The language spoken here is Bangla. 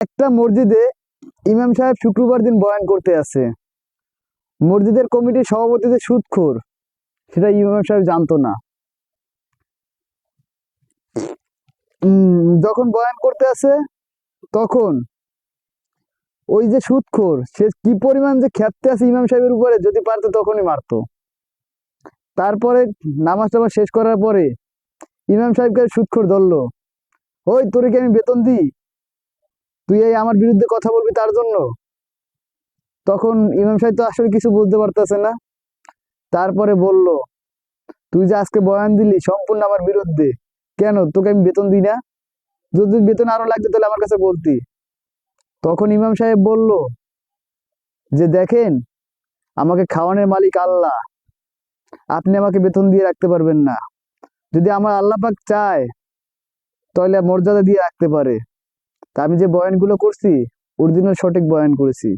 একটা মসজিদে ইমাম সাহেব শুক্রবার দিন বয়ান করতে আসে। মসজিদের কমিটির সভাপতি যে সুদখোর, সেটা ইমাম সাহেব জানতো না। যখন বয়ান করতে আসে, তখন ওই যে সুদখোর, সে কি পরিমাণ যে খেপতে আছে ইমাম সাহেবের উপরে, যদি পারতো তখনই মারতো। তারপরে নামাজ টামাজ শেষ করার পরে ইমাম সাহেবকে সুদখোর ধরলো, ওই তোরে কি আমি বেতন দিই, তুই এই আমার বিরুদ্ধে কথা বলবি তার জন্য? তখন ইমাম সাহেব তো আসলে কিছু বুঝতে পারতেছে না। তারপরে বলল, তুই যে আজকে বয়ান দিলি সম্পূর্ণ আমার বিরুদ্ধে, কেন তোকে আমি বেতন দিই না? যদি বেতন আরো লাগতো তাহলে আমার কাছে বলতি। তখন ইমাম সাহেব বলল যে, দেখেন, আমাকে খাওয়ানোর মালিক আল্লাহ, আপনি আমাকে বেতন দিয়ে রাখতে পারবেন না। যদি আমার আল্লাহ পাক চায় তাহলে মর্যাদা দিয়ে রাখতে পারে। তা আমি যে বয়ানগুলো করছি, অরিজিনাল সঠিক বয়ান করেছি।